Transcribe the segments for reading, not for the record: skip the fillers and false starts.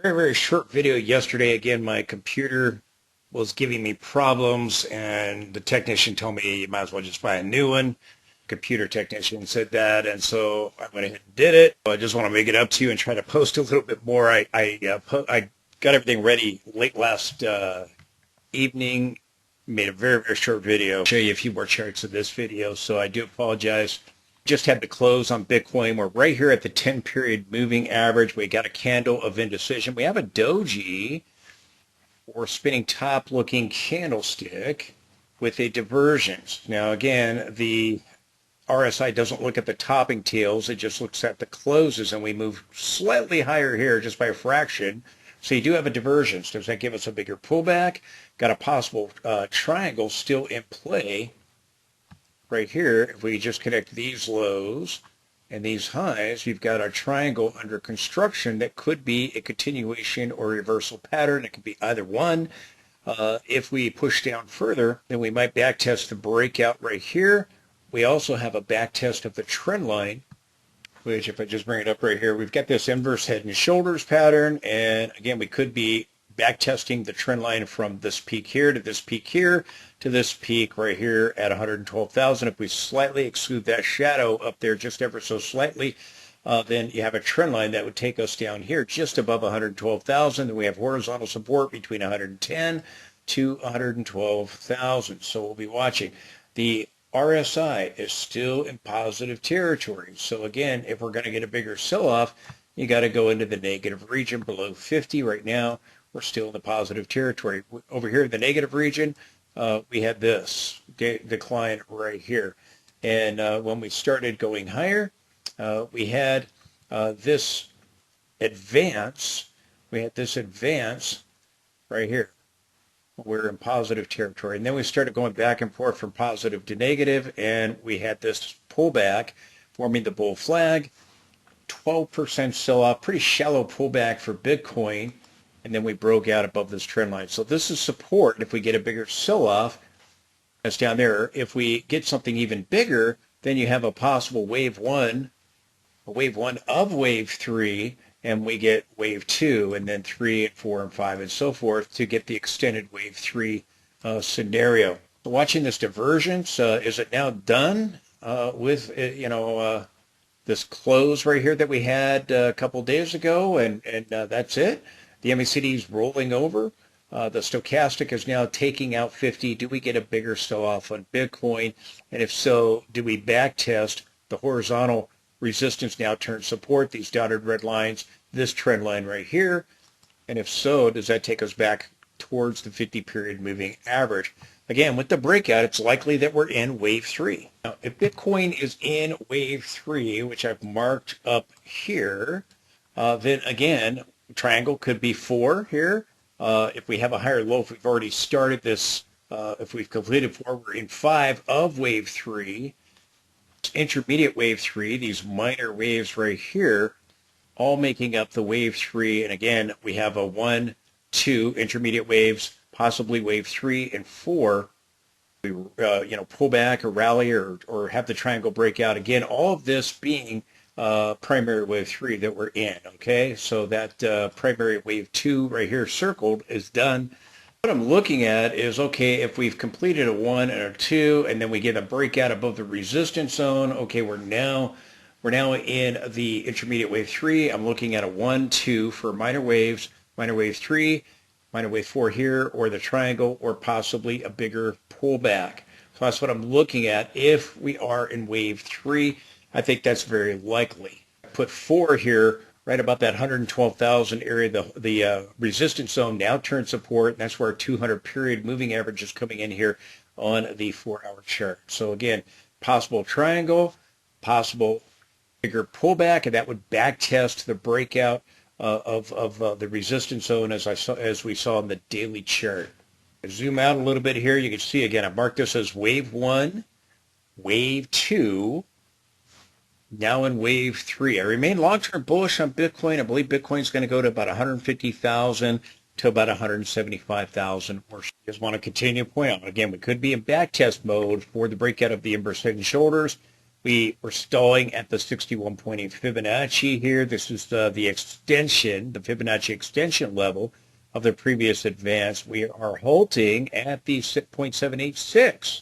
Very short video yesterday. Again, my computer was giving me problems, and the technician told me you might as well just buy a new one. Computer technician said that, and so I went ahead and did it. I just want to make it up to you and try to post a little bit more. I got everything ready late last evening. Made a very short video. I'll show you a few more charts in this video, so I do apologize. Just had the close on Bitcoin. We're right here at the 10-period moving average. We got a candle of indecision. We have a doji or spinning top looking candlestick with a divergence. Now again, the RSI doesn't look at the topping tails. It just looks at the closes, and we move slightly higher here just by a fraction. So you do have a divergence. Does that give us a bigger pullback? Got a possible triangle still in play. Right here, if we just connect these lows and these highs, you've got a triangle under construction that could be a continuation or reversal pattern. It could be either one. If we push down further, then we might backtest the breakout right here. We also have a backtest of the trend line, which if I just bring it up right here, we've got this inverse head and shoulders pattern. And again, we could be backtesting the trend line from this peak here to this peak here to this peak right here at 112,000. If we slightly exclude that shadow up there just ever so slightly, then you have a trend line that would take us down here just above 112,000. And we have horizontal support between 110 to 112,000. So we'll be watching. The RSI is still in positive territory. So again, if we're going to get a bigger sell-off, you got to go into the negative region below 50. Right now, we're still in the positive territory. Over here in the negative region, we had this decline right here. And when we started going higher, we had this advance. We had this advance right here. We're in positive territory. And then we started going back and forth from positive to negative, and we had this pullback forming the bull flag. 12% sell-off, pretty shallow pullback for Bitcoin. And then we broke out above this trend line. So this is support. If we get a bigger sell-off, that's down there. If we get something even bigger, then you have a possible wave one of wave three, and we get wave two, and then 3 and 4 and 5 and so forth to get the extended wave three scenario. So watching this divergence, is it now done with this close right here that we had a couple days ago, and that's it? The MACD is rolling over. The stochastic is now taking out 50. Do we get a bigger sell-off on Bitcoin? And if so, do we backtest the horizontal resistance now turn support, these dotted red lines, this trend line right here? And if so, does that take us back towards the 50-period moving average? Again, with the breakout, it's likely that we're in wave three. Now, if Bitcoin is in wave three, which I've marked up here, then again, triangle could be 4 here. If we have a higher low, if we've already started this, if we've completed 4, we're in 5 of wave 3. Intermediate wave 3, these minor waves right here, all making up the wave 3. And again, we have a 1, 2 intermediate waves, possibly wave 3 and 4. We pull back or rally or have the triangle break out. Again, all of this being primary wave 3 that we're in. Okay, so that primary wave 2 right here circled is done. What I'm looking at is, okay, if we've completed a 1 and a 2 and then we get a breakout above the resistance zone, okay, we're now in the intermediate wave 3. I'm looking at a 1, 2 for minor waves, minor wave 3, minor wave 4 here, or the triangle, or possibly a bigger pullback. So that's what I'm looking at if we are in wave 3. I think that's very likely. Put 4 here, right about that 112,000 area. The resistance zone now turns support, and that's where our 200-period moving average is coming in here on the 4-hour chart. So again, possible triangle, possible bigger pullback, and that would backtest the breakout of the resistance zone as we saw in the daily chart. Zoom out a little bit here. You can see again, I marked this as wave 1, wave 2. Now in wave 3. I remain long-term bullish on Bitcoin. I believe Bitcoin's going to go to about 150,000 to about 175,000. Or just want to continue to point out, again, we could be in backtest mode for the breakout of the inverse head and shoulders. We were stalling at the 61.8 Fibonacci here. This is the extension, the Fibonacci extension level of the previous advance. We are halting at the 0.786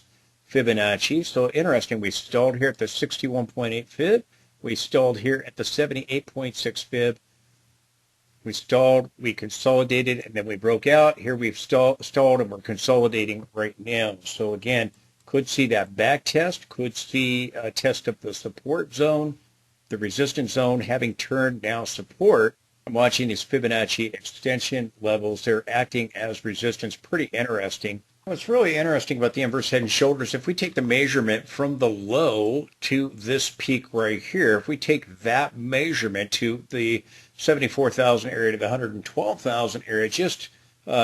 Fibonacci. So interesting, we stalled here at the 61.8 Fib. We stalled here at the 78.6 Fib. We stalled, we consolidated, and then we broke out. Here we've stalled and we're consolidating right now. So again, could see that back test, could see a test of the support zone, the resistance zone having turned now support. I'm watching these Fibonacci extension levels. They're acting as resistance. Pretty interesting. What's really interesting about the inverse head and shoulders, if we take the measurement from the low to this peak right here, if we take that measurement to the 74,000 area to the 112,000 area, just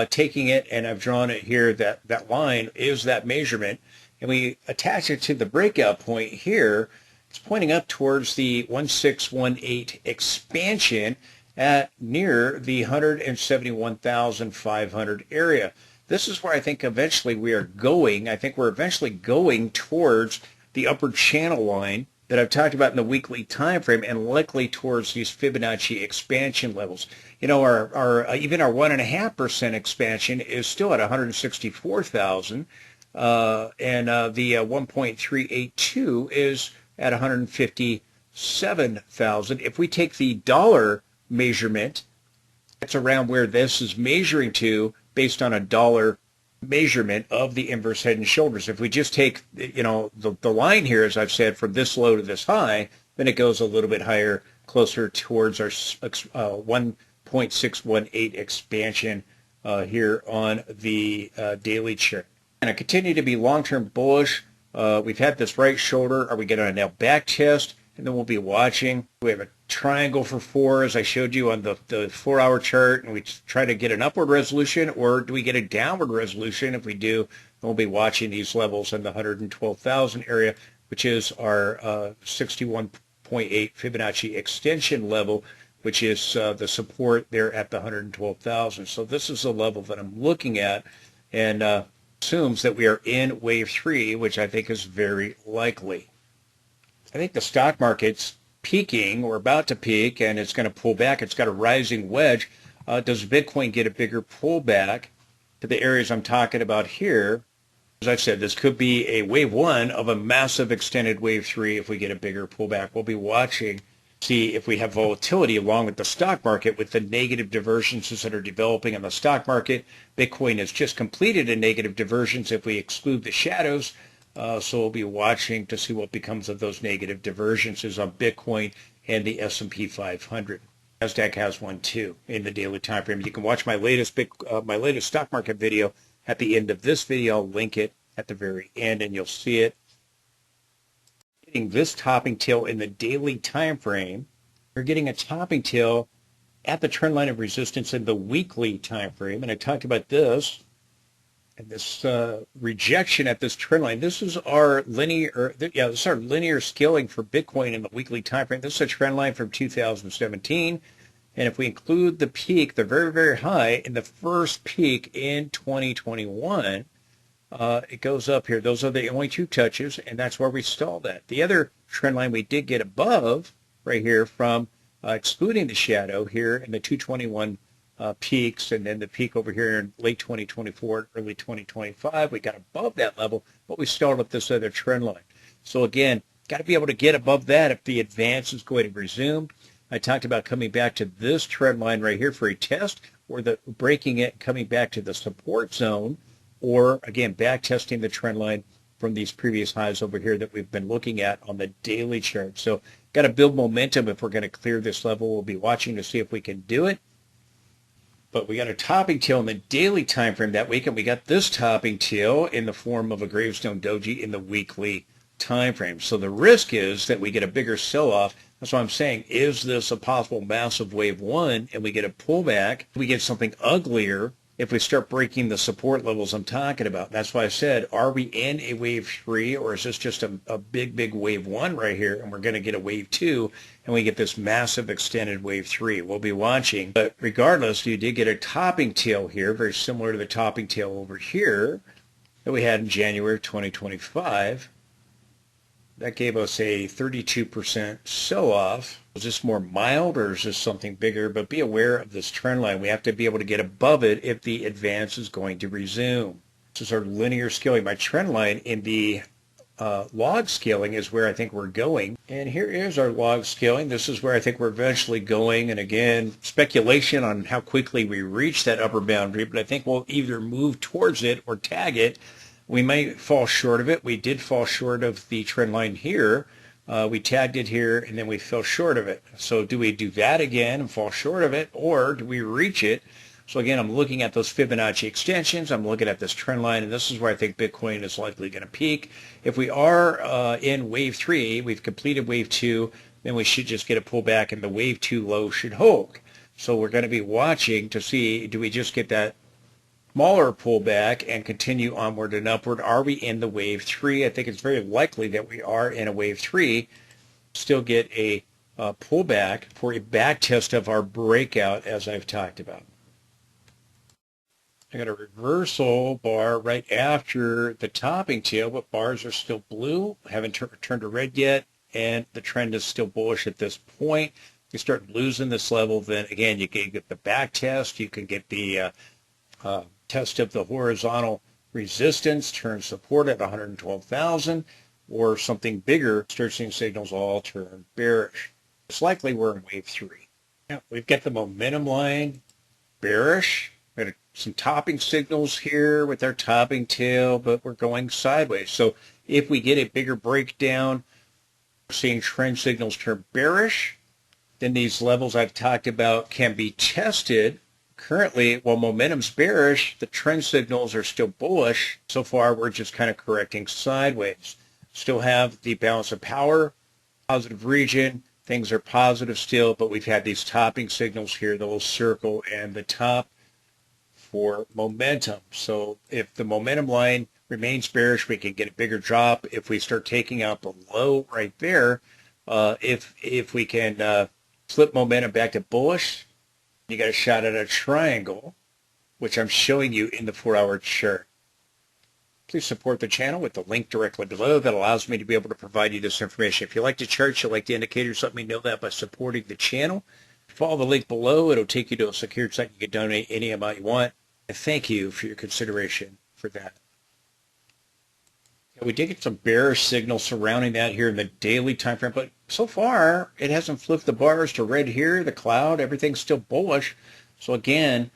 taking it, and I've drawn it here, that line is that measurement, and we attach it to the breakout point here, it's pointing up towards the 1618 expansion at near the 171,500 area. This is where I think eventually we are going. I think we're eventually going towards the upper channel line that I've talked about in the weekly time frame, and likely towards these Fibonacci expansion levels. You know, our even our 1.5% expansion is still at 164,000, and the 1.382 is at 157,000. If we take the dollar measurement, that's around where this is measuring to, based on a dollar measurement of the inverse head and shoulders. If we just take, you know, the line here, as I've said, from this low to this high, then it goes a little bit higher, closer towards our 1.618 expansion here on the daily chart. And I continue to be long-term bullish. We've had this right shoulder. Are we going to now back test? And then we'll be watching. We have a triangle for 4, as I showed you on the 4-hour chart, and we try to get an upward resolution, or do we get a downward resolution? If we do, we'll be watching these levels in the 112,000 area, which is our 61.8 Fibonacci extension level, which is the support there at the 112,000. So this is the level that I'm looking at, and assumes that we are in wave 3, which I think is very likely. I think the stock market's peaking or about to peak, and it's going to pull back. It's got a rising wedge. Does Bitcoin get a bigger pullback to the areas I'm talking about here? As I've said, this could be a wave 1 of a massive extended wave 3 if we get a bigger pullback. We'll be watching, see if we have volatility along with the stock market, with the negative divergences that are developing in the stock market. Bitcoin has just completed a negative divergence if we exclude the shadows. So we'll be watching to see what becomes of those negative divergences on Bitcoin and the S&P 500. NASDAQ has one too in the daily time frame. You can watch my latest stock market video at the end of this video. I'll link it at the very end, and you'll see it. Getting this topping tail in the daily time frame. We're getting a topping tail at the trend line of resistance in the weekly time frame, and I talked about this. And this rejection at this trend line, this is our linear, this is our linear scaling for Bitcoin in the weekly time frame. This is a trend line from 2017. And if we include the peak, the very, very high, in the first peak in 2021, it goes up here. Those are the only 2 touches, and that's where we stalled at. The other trend line we did get above right here from excluding the shadow here in the 221 peaks, and then the peak over here in late 2024, early 2025, we got above that level, but we stalled up this other trend line. So again, got to be able to get above that if the advance is going to resume. I talked about coming back to this trend line right here for a test, or the breaking it, coming back to the support zone, or again, back testing the trend line from these previous highs over here that we've been looking at on the daily chart. So got to build momentum if we're going to clear this level. We'll be watching to see if we can do it. But we got a topping tail in the daily time frame that week, and we got this topping tail in the form of a gravestone doji in the weekly time frame. So the risk is that we get a bigger sell-off. That's what I'm saying. Is this a possible massive wave 1, and we get a pullback? We get something uglier if we start breaking the support levels I'm talking about. That's why I said, are we in a wave 3, or is this just a big, big wave 1 right here, and we're going to get a wave 2, and we get this massive extended wave 3. We'll be watching. But regardless, you did get a topping tail here, very similar to the topping tail over here that we had in January 2025. That gave us a 32% sell-off. Is this more mild or is this something bigger? But be aware of this trend line. We have to be able to get above it if the advance is going to resume. This is our linear scaling. My trend line in the log scaling is where I think we're going. And here is our log scaling. This is where I think we're eventually going. And again, speculation on how quickly we reach that upper boundary, but I think we'll either move towards it or tag it. We might fall short of it. We did fall short of the trend line here. We tagged it here and then we fell short of it. So do we do that again and fall short of it, or do we reach it? So again, I'm looking at those Fibonacci extensions. I'm looking at this trend line, and this is where I think Bitcoin is likely going to peak. If we are in wave 3, we've completed wave 2, then we should just get a pullback, and the wave 2 low should hold. So we're going to be watching to see, do we just get that smaller pullback and continue onward and upward? Are we in the wave 3? I think it's very likely that we are in a wave 3. Still get a pullback for a back test of our breakout, as I've talked about. I got a reversal bar right after the topping tail, but bars are still blue, haven't turned to red yet, and the trend is still bullish at this point. You start losing this level, then again, you can get the back test, you can get the test of the horizontal resistance, turn support at 112,000, or something bigger, start seeing signals all turn bearish. It's likely we're in wave 3. Now, we've got the momentum line bearish. We got some topping signals here with our topping tail, but we're going sideways. So if we get a bigger breakdown, seeing trend signals turn bearish, then these levels I've talked about can be tested. Currently, while momentum's bearish, the trend signals are still bullish. So far, we're just kind of correcting sideways. Still have the balance of power, positive region. Things are positive still, but we've had these topping signals here, the little circle and the top, for momentum. So if the momentum line remains bearish, we can get a bigger drop. If we start taking out the low right there, if we can flip momentum back to bullish, you got a shot at a triangle, which I'm showing you in the 4-hour chart. Please support the channel with the link directly below. That allows me to be able to provide you this information. If you like the charts, you like the indicators, let me know that by supporting the channel. Follow the link below. It'll take you to a secure site. You can donate any amount you want. And thank you for your consideration for that. We did get some bearish signals surrounding that here in the daily time frame, but so far it hasn't flipped the bars to red here, the cloud, everything's still bullish. So again,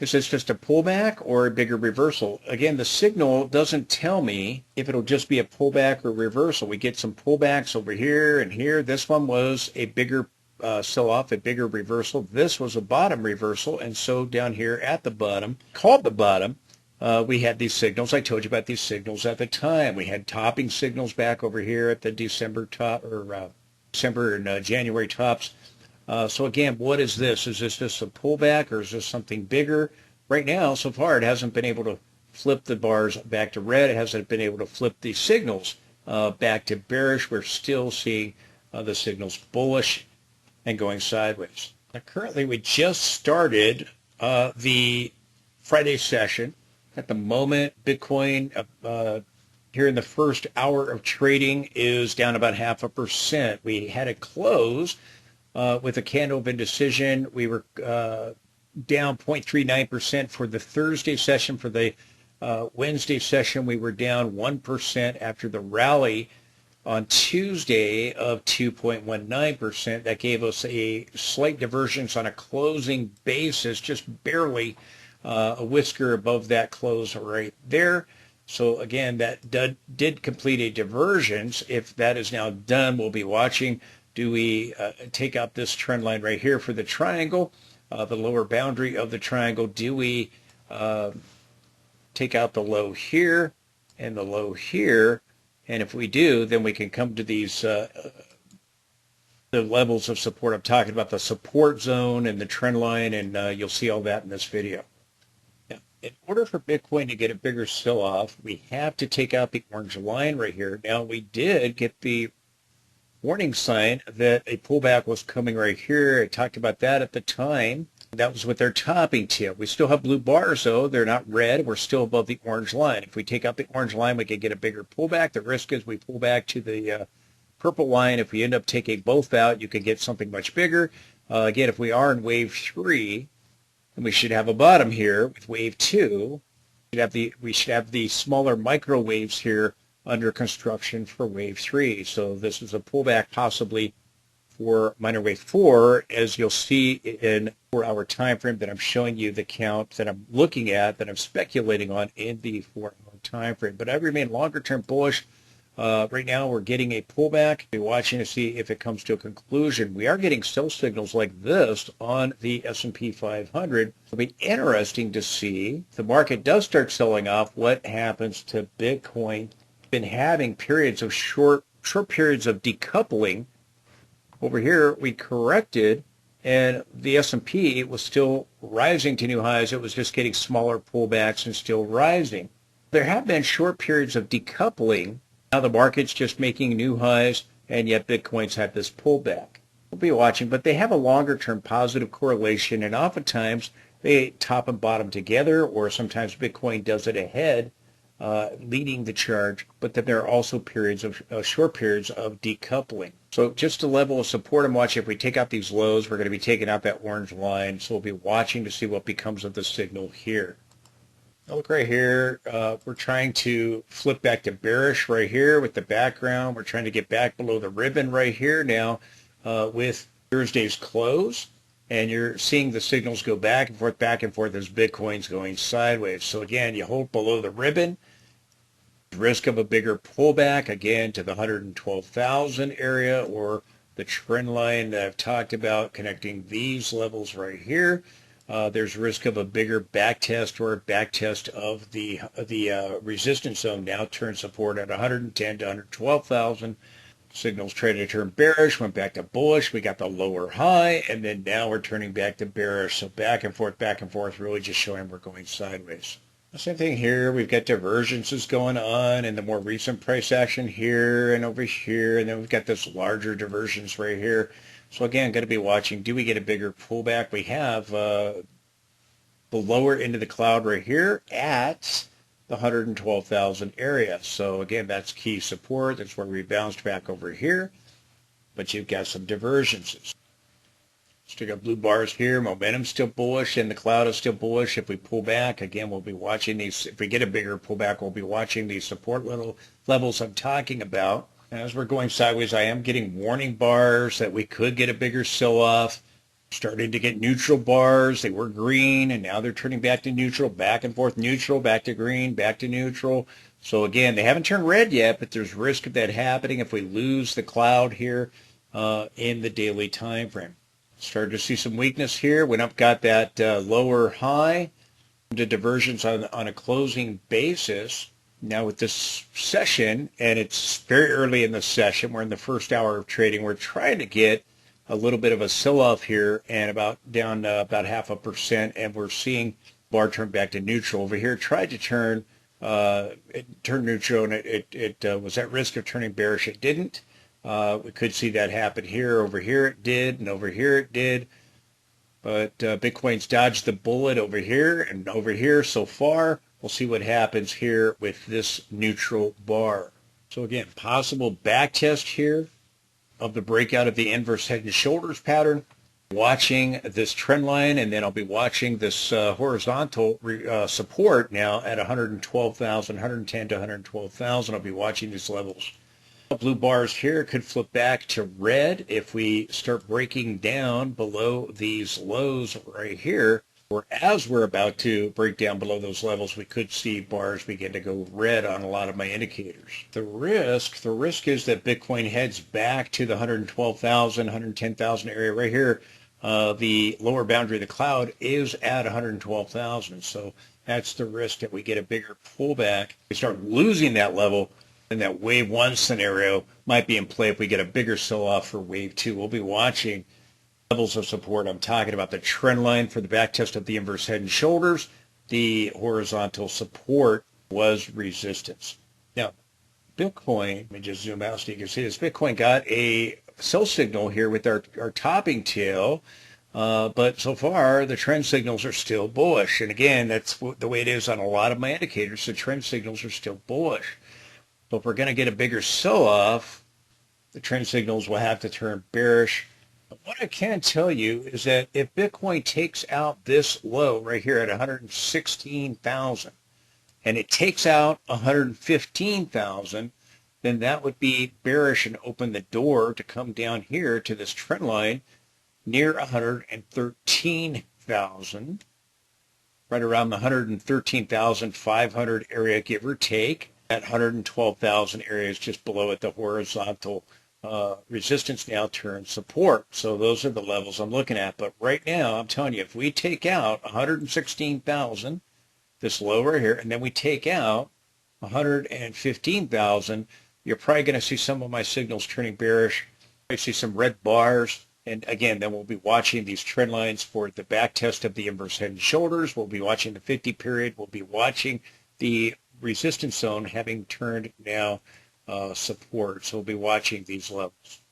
is this just a pullback or a bigger reversal? Again, the signal doesn't tell me if it'll just be a pullback or reversal. We get some pullbacks over here and here. This one was a bigger sell-off, a bigger reversal. This was a bottom reversal, and so down here at the bottom, called the bottom, we had these signals. I told you about these signals at the time. We had topping signals back over here at the December top, or December and January tops. So again, what is this? Is this just a pullback, or is this something bigger? Right now, so far, it hasn't been able to flip the bars back to red. It hasn't been able to flip the signals back to bearish. We're still seeing the signals bullish and going sideways. Now, currently, we just started the Friday session. At the moment, Bitcoin here in the first hour of trading is down about 0.5%. We had a close with a candle of indecision. We were down 0.39% for the Thursday session. For the Wednesday session, we were down 1% after the rally on Tuesday of 2.19%. That gave us a slight divergence on a closing basis, just barely a whisker above that close right there. So again, that did complete a divergence. If that is now done, we'll be watching. Do we take out this trend line right here for the triangle, the lower boundary of the triangle? Do we take out the low here and the low here? And if we do, then we can come to these the levels of support. I'm talking about the support zone and the trend line, and you'll see all that in this video. Now, in order for Bitcoin to get a bigger sell-off, we have to take out the orange line right here. Now, we did get the warning sign that a pullback was coming right here. I talked about that at the time. That was with their topping tail. We still have blue bars, though. They're not red. We're still above the orange line. If we take out the orange line, we could get a bigger pullback. The risk is we pull back to the purple line. If we end up taking both out, you could get something much bigger. Again, if we are in wave 3, then we should have a bottom here. With wave 2, we should have the smaller microwaves here under construction for wave 3. So this is a pullback possibly for minor wave 4, as you'll see in 4-hour time frame that I'm showing you the count that I'm looking at, that I'm speculating on in the 4-hour time frame. But I remain longer term bullish. Right now we're getting a pullback. We're watching to see if it comes to a conclusion. We are getting sell signals like this on the S&P 500. It'll be interesting to see if the market does start selling off, what happens to Bitcoin. Been having periods of short periods of decoupling. Over here, we corrected, and the S&P was still rising to new highs. It was just getting smaller pullbacks and still rising. There have been short periods of decoupling. Now the market's just making new highs, and yet Bitcoin's had this pullback. We'll be watching, but they have a longer-term positive correlation, and oftentimes they top and bottom together, or sometimes Bitcoin does it ahead, leading the charge, but then there are also periods of short periods of decoupling. So just a level of support I'm watching. If we take out these lows, we're going to be taking out that orange line. So we'll be watching to see what becomes of the signal here. Now look right here. We're trying to flip back to bearish right here with the background. We're trying to get back below the ribbon right here now with Thursday's close. And you're seeing the signals go back and forth as Bitcoin's going sideways. So again, you hold below the ribbon. Risk of a bigger pullback, again, to the 112,000 area, or the trend line that I've talked about connecting these levels right here. There's risk of a bigger back test or back test of the resistance zone. Now turn support at 110 to 112,000. Signals traded to turn bearish, went back to bullish. We got the lower high, and then now we're turning back to bearish. So back and forth, really just showing we're going sideways. Same thing here. We've got divergences going on, and the more recent price action here and over here, and then we've got this larger divergence right here. So again, going to be watching. Do we get a bigger pullback? We have the lower end of the cloud right here at the 112,000 area. So again, that's key support. That's where we bounced back over here. But you've got some divergences. Still got blue bars here. Momentum's still bullish, and the cloud is still bullish. If we pull back, again, we'll be watching these. If we get a bigger pullback, we'll be watching these support levels I'm talking about. As we're going sideways, I am getting warning bars that we could get a bigger sell-off. Starting to get neutral bars. They were green, and now they're turning back to neutral, back and forth neutral, back to green, back to neutral. So again, they haven't turned red yet, but there's risk of that happening if we lose the cloud here in the daily time frame. Started to see some weakness here. Went up, got that lower high. To diversions on a closing basis. Now with this session, and it's very early in the session, we're in the first hour of trading. We're trying to get a little bit of a sell-off here, and down about 0.5%, and we're seeing bar turn back to neutral. Over here, tried to turn neutral, and it was at risk of turning bearish. It didn't. We could see that happen here. Over here it did, and over here it did. But Bitcoin's dodged the bullet over here and over here so far. We'll see what happens here with this neutral bar. So again, possible back test here of the breakout of the inverse head and shoulders pattern. Watching this trend line, and then I'll be watching this horizontal support now at 112,000, 110 to 112,000. I'll be watching these levels. Blue bars here could flip back to red if we start breaking down below these lows right here, or as we're about to break down below those levels, we could see bars begin to go red on a lot of my indicators. The risk is that Bitcoin heads back to the 112,000, 110,000 area right here. The lower boundary of the cloud is at 112,000, so that's the risk that we get a bigger pullback. We start losing that level, and that wave 1 scenario might be in play if we get a bigger sell-off for wave 2. We'll be watching levels of support. I'm talking about the trend line for the back test of the inverse head and shoulders. The horizontal support was resistance. Now, Bitcoin, let me just zoom out so you can see this. Bitcoin got a sell signal here with our topping tail. But so far, the trend signals are still bullish. And again, that's the way it is on a lot of my indicators. The trend signals are still bullish. So if we're going to get a bigger sell-off, the trend signals will have to turn bearish. But what I can tell you is that if Bitcoin takes out this low right here at 116,000, and it takes out 115,000, then that would be bearish and open the door to come down here to this trend line near 113,000, right around the 113,500 area, give or take. That 112,000 area is just below it. The horizontal resistance now turns support. So those are the levels I'm looking at. But right now, I'm telling you, if we take out 116,000, this low right here, and then we take out 115,000, you're probably going to see some of my signals turning bearish. You see some red bars. And again, then we'll be watching these trend lines for the back test of the inverse head and shoulders. We'll be watching the 50 period. We'll be watching the resistance zone having turned now support. So we'll be watching these levels.